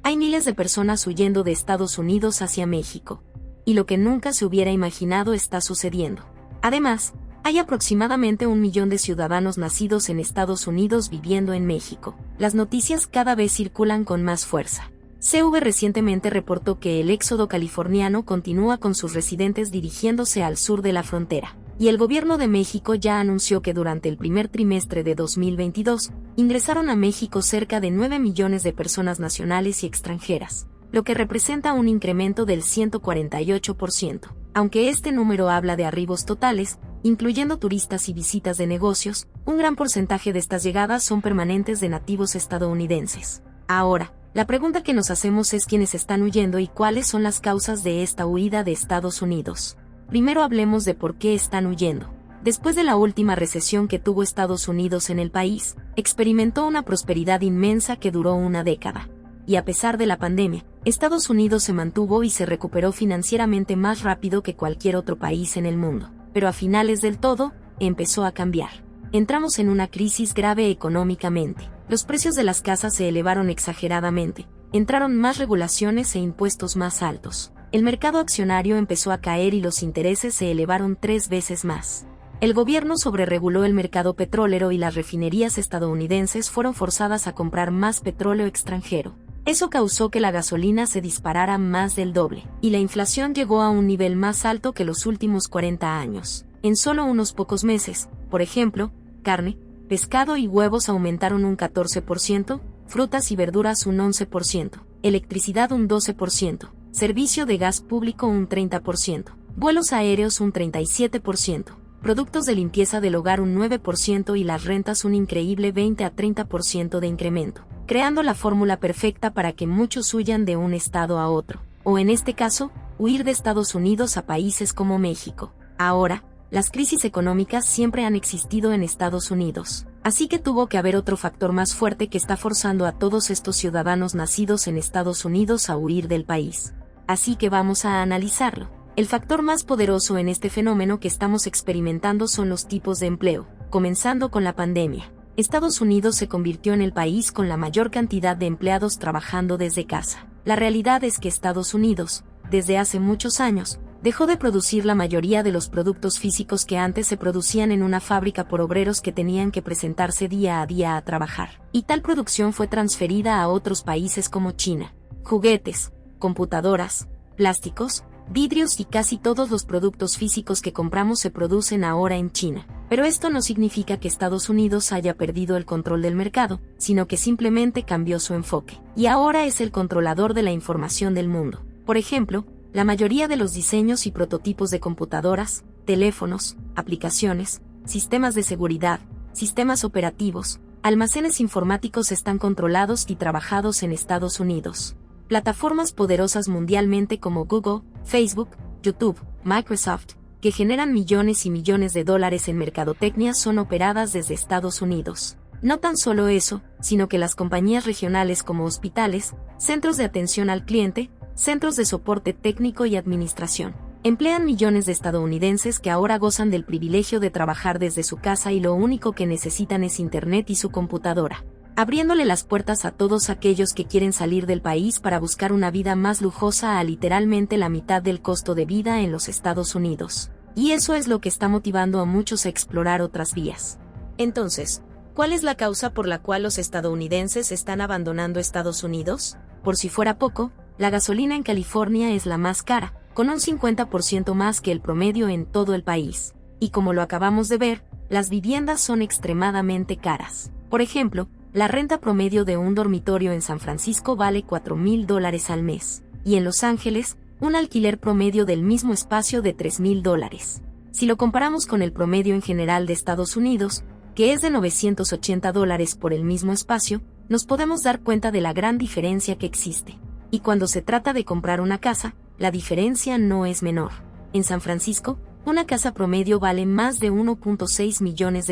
Hay miles de personas huyendo de Estados Unidos hacia México. Y lo que nunca se hubiera imaginado está sucediendo. Además, hay aproximadamente 1 millón de ciudadanos nacidos en Estados Unidos viviendo en México. Las noticias cada vez circulan con más fuerza. CV recientemente reportó que el éxodo californiano continúa con sus residentes dirigiéndose al sur de la frontera. Y el gobierno de México ya anunció que durante el primer trimestre de 2022, ingresaron a México cerca de 9 millones de personas nacionales y extranjeras, lo que representa un incremento del 148%. Aunque este número habla de arribos totales, incluyendo turistas y visitas de negocios, un gran porcentaje de estas llegadas son permanentes de nativos estadounidenses. Ahora, la pregunta que nos hacemos es quiénes están huyendo y cuáles son las causas de esta huida de Estados Unidos. Primero hablemos de por qué están huyendo. Después de la última recesión que tuvo Estados Unidos en el país, experimentó una prosperidad inmensa que duró una década. Y a pesar de la pandemia, Estados Unidos se mantuvo y se recuperó financieramente más rápido que cualquier otro país en el mundo. Pero a finales del todo, empezó a cambiar. Entramos en una crisis grave económicamente. Los precios de las casas se elevaron exageradamente. Entraron más regulaciones e impuestos más altos. El mercado accionario empezó a caer y los intereses se elevaron 3 veces más. El gobierno sobrereguló el mercado petrolero y las refinerías estadounidenses fueron forzadas a comprar más petróleo extranjero. Eso causó que la gasolina se disparara más del doble, y la inflación llegó a un nivel más alto que los últimos 40 años. En solo unos pocos meses, por ejemplo, carne, pescado y huevos aumentaron un 14%, frutas y verduras un 11%, electricidad un 12%. Servicio de gas público un 30%, vuelos aéreos un 37%, productos de limpieza del hogar un 9% y las rentas un increíble 20 a 30% de incremento, creando la fórmula perfecta para que muchos huyan de un estado a otro, o en este caso, huir de Estados Unidos a países como México. Ahora, las crisis económicas siempre han existido en Estados Unidos, así que tuvo que haber otro factor más fuerte que está forzando a todos estos ciudadanos nacidos en Estados Unidos a huir del país. Así que vamos a analizarlo. El factor más poderoso en este fenómeno que estamos experimentando son los tipos de empleo, comenzando con la pandemia. Estados Unidos se convirtió en el país con la mayor cantidad de empleados trabajando desde casa. La realidad es que Estados Unidos, desde hace muchos años, dejó de producir la mayoría de los productos físicos que antes se producían en una fábrica por obreros que tenían que presentarse día a día a trabajar. Y tal producción fue transferida a otros países como China. Juguetes, computadoras, plásticos, vidrios y casi todos los productos físicos que compramos se producen ahora en China. Pero esto no significa que Estados Unidos haya perdido el control del mercado, sino que simplemente cambió su enfoque. Y ahora es el controlador de la información del mundo. Por ejemplo, la mayoría de los diseños y prototipos de computadoras, teléfonos, aplicaciones, sistemas de seguridad, sistemas operativos, almacenes informáticos están controlados y trabajados en Estados Unidos. Plataformas poderosas mundialmente como Google, Facebook, YouTube, Microsoft, que generan millones y millones de dólares en mercadotecnia son operadas desde Estados Unidos. No tan solo eso, sino que las compañías regionales como hospitales, centros de atención al cliente, centros de soporte técnico y administración, emplean millones de estadounidenses que ahora gozan del privilegio de trabajar desde su casa y lo único que necesitan es internet y su computadora, abriéndole las puertas a todos aquellos que quieren salir del país para buscar una vida más lujosa a literalmente la mitad del costo de vida en los Estados Unidos. Y eso es lo que está motivando a muchos a explorar otras vías. Entonces, ¿cuál es la causa por la cual los estadounidenses están abandonando Estados Unidos? Por si fuera poco, la gasolina en California es la más cara, con un 50% más que el promedio en todo el país. Y como lo acabamos de ver, las viviendas son extremadamente caras. Por ejemplo, la renta promedio de un dormitorio en San Francisco vale $4,000 al mes, y en Los Ángeles, un alquiler promedio del mismo espacio de $3,000. Si lo comparamos con el promedio en general de Estados Unidos, que es de $980 por el mismo espacio, nos podemos dar cuenta de la gran diferencia que existe. Y cuando se trata de comprar una casa, la diferencia no es menor. En San Francisco, una casa promedio vale más de $1.6 millones,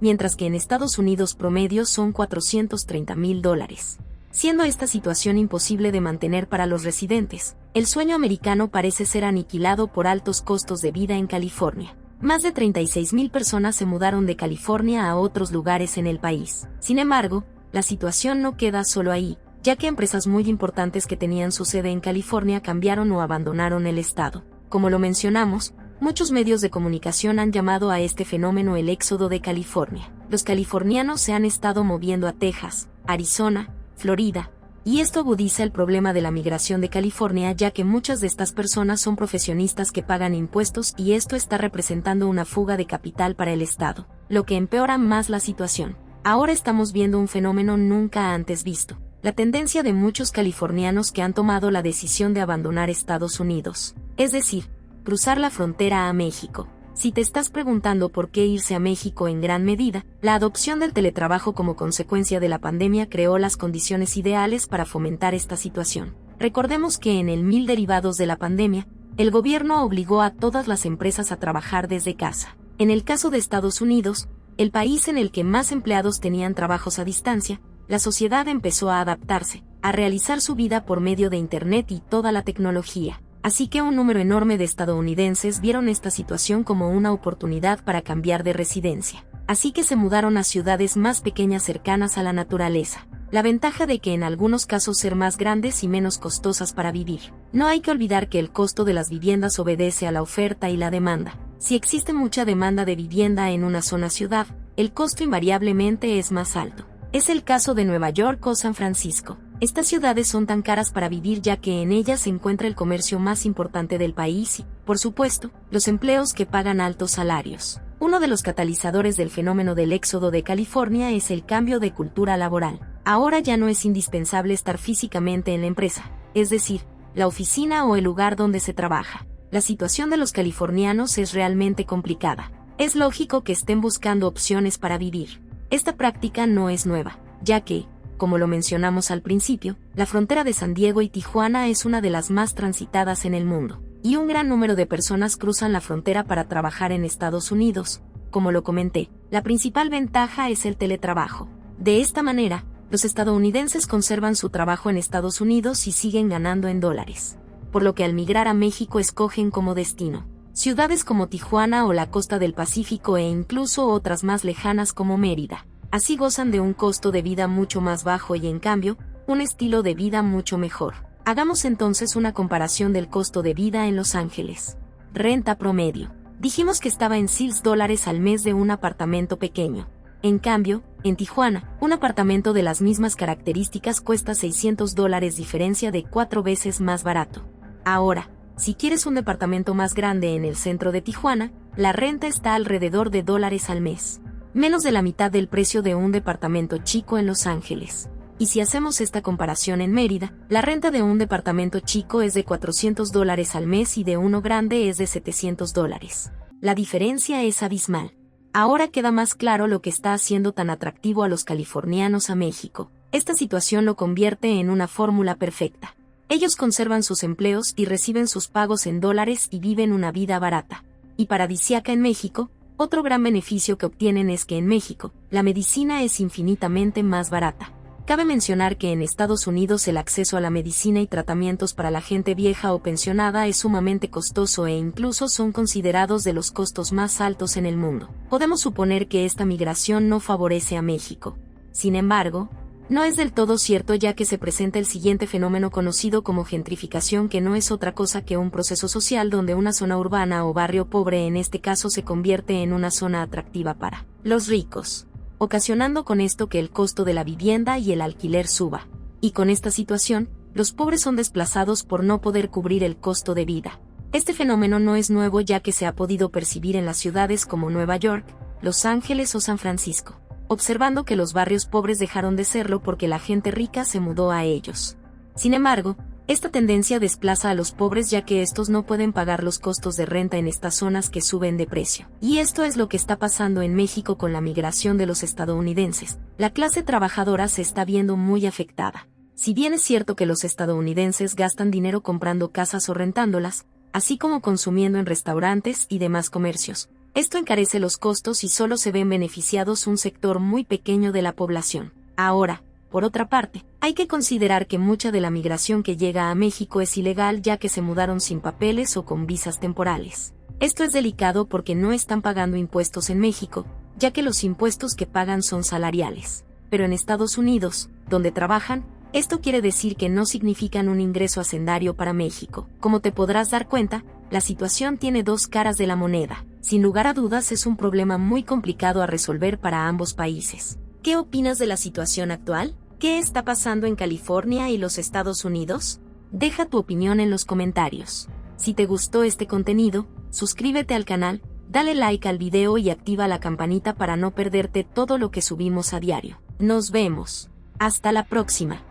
mientras que en Estados Unidos promedio son $430,000. Siendo esta situación imposible de mantener para los residentes, el sueño americano parece ser aniquilado por altos costos de vida en California. Más de 36,000 personas se mudaron de California a otros lugares en el país. Sin embargo, la situación no queda solo ahí, ya que empresas muy importantes que tenían su sede en California cambiaron o abandonaron el estado. Como lo mencionamos, muchos medios de comunicación han llamado a este fenómeno el éxodo de California. Los californianos se han estado moviendo a Texas, Arizona, Florida, y esto agudiza el problema de la migración de California, ya que muchas de estas personas son profesionistas que pagan impuestos y esto está representando una fuga de capital para el estado, lo que empeora más la situación. Ahora estamos viendo un fenómeno nunca antes visto: la tendencia de muchos californianos que han tomado la decisión de abandonar Estados Unidos, es decir, cruzar la frontera a México. Si te estás preguntando por qué irse a México, en gran medida, la adopción del teletrabajo como consecuencia de la pandemia creó las condiciones ideales para fomentar esta situación. Recordemos que en el 1000 derivados de la pandemia, el gobierno obligó a todas las empresas a trabajar desde casa. En el caso de Estados Unidos, el país en el que más empleados tenían trabajos a distancia, la sociedad empezó a adaptarse, a realizar su vida por medio de Internet y toda la tecnología. Así que un número enorme de estadounidenses vieron esta situación como una oportunidad para cambiar de residencia. Así que se mudaron a ciudades más pequeñas cercanas a la naturaleza. La ventaja de que en algunos casos ser más grandes y menos costosas para vivir. No hay que olvidar que el costo de las viviendas obedece a la oferta y la demanda. Si existe mucha demanda de vivienda en una zona ciudad, el costo invariablemente es más alto. Es el caso de Nueva York o San Francisco. Estas ciudades son tan caras para vivir ya que en ellas se encuentra el comercio más importante del país y, por supuesto, los empleos que pagan altos salarios. Uno de los catalizadores del fenómeno del éxodo de California es el cambio de cultura laboral. Ahora ya no es indispensable estar físicamente en la empresa, es decir, la oficina o el lugar donde se trabaja. La situación de los californianos es realmente complicada. Es lógico que estén buscando opciones para vivir. Esta práctica no es nueva, ya que, como lo mencionamos al principio, la frontera de San Diego y Tijuana es una de las más transitadas en el mundo, y un gran número de personas cruzan la frontera para trabajar en Estados Unidos. Como lo comenté, la principal ventaja es el teletrabajo. De esta manera, los estadounidenses conservan su trabajo en Estados Unidos y siguen ganando en dólares, por lo que al migrar a México escogen como destino ciudades como Tijuana o la costa del Pacífico e incluso otras más lejanas como Mérida. Así gozan de un costo de vida mucho más bajo y, en cambio, un estilo de vida mucho mejor. Hagamos entonces una comparación del costo de vida en Los Ángeles. Renta promedio. Dijimos que estaba en $6 al mes de un apartamento pequeño. En cambio, en Tijuana, un apartamento de las mismas características cuesta $600, diferencia de 4 veces más barato. Ahora, si quieres un departamento más grande en el centro de Tijuana, la renta está alrededor de $1 al mes. Menos de la mitad del precio de un departamento chico en Los Ángeles. Y si hacemos esta comparación en Mérida, la renta de un departamento chico es de $400 al mes y de uno grande es de $700. La diferencia es abismal. Ahora queda más claro lo que está haciendo tan atractivo a los californianos a México. Esta situación lo convierte en una fórmula perfecta. Ellos conservan sus empleos y reciben sus pagos en dólares y viven una vida barata y paradisíaca en México. Otro gran beneficio que obtienen es que en México, la medicina es infinitamente más barata. Cabe mencionar que en Estados Unidos el acceso a la medicina y tratamientos para la gente vieja o pensionada es sumamente costoso e incluso son considerados de los costos más altos en el mundo. Podemos suponer que esta migración no favorece a México. Sin embargo, no es del todo cierto, ya que se presenta el siguiente fenómeno conocido como gentrificación, que no es otra cosa que un proceso social donde una zona urbana o barrio pobre en este caso se convierte en una zona atractiva para los ricos, ocasionando con esto que el costo de la vivienda y el alquiler suba. Y con esta situación, los pobres son desplazados por no poder cubrir el costo de vida. Este fenómeno no es nuevo, ya que se ha podido percibir en las ciudades como Nueva York, Los Ángeles o San Francisco, observando que los barrios pobres dejaron de serlo porque la gente rica se mudó a ellos. Sin embargo, esta tendencia desplaza a los pobres, ya que estos no pueden pagar los costos de renta en estas zonas que suben de precio. Y esto es lo que está pasando en México con la migración de los estadounidenses. La clase trabajadora se está viendo muy afectada. Si bien es cierto que los estadounidenses gastan dinero comprando casas o rentándolas, así como consumiendo en restaurantes y demás comercios, esto encarece los costos y solo se ven beneficiados un sector muy pequeño de la población. Ahora, por otra parte, hay que considerar que mucha de la migración que llega a México es ilegal, ya que se mudaron sin papeles o con visas temporales. Esto es delicado porque no están pagando impuestos en México, ya que los impuestos que pagan son salariales. Pero en Estados Unidos, donde trabajan, Esto quiere decir que no significan un ingreso hacendario para México. Como te podrás dar cuenta, la situación tiene dos caras de la moneda. Sin lugar a dudas es un problema muy complicado a resolver para ambos países. ¿Qué opinas de la situación actual? ¿Qué está pasando en California y los Estados Unidos? Deja tu opinión en los comentarios. Si te gustó este contenido, suscríbete al canal, dale like al video y activa la campanita para no perderte todo lo que subimos a diario. Nos vemos. Hasta la próxima.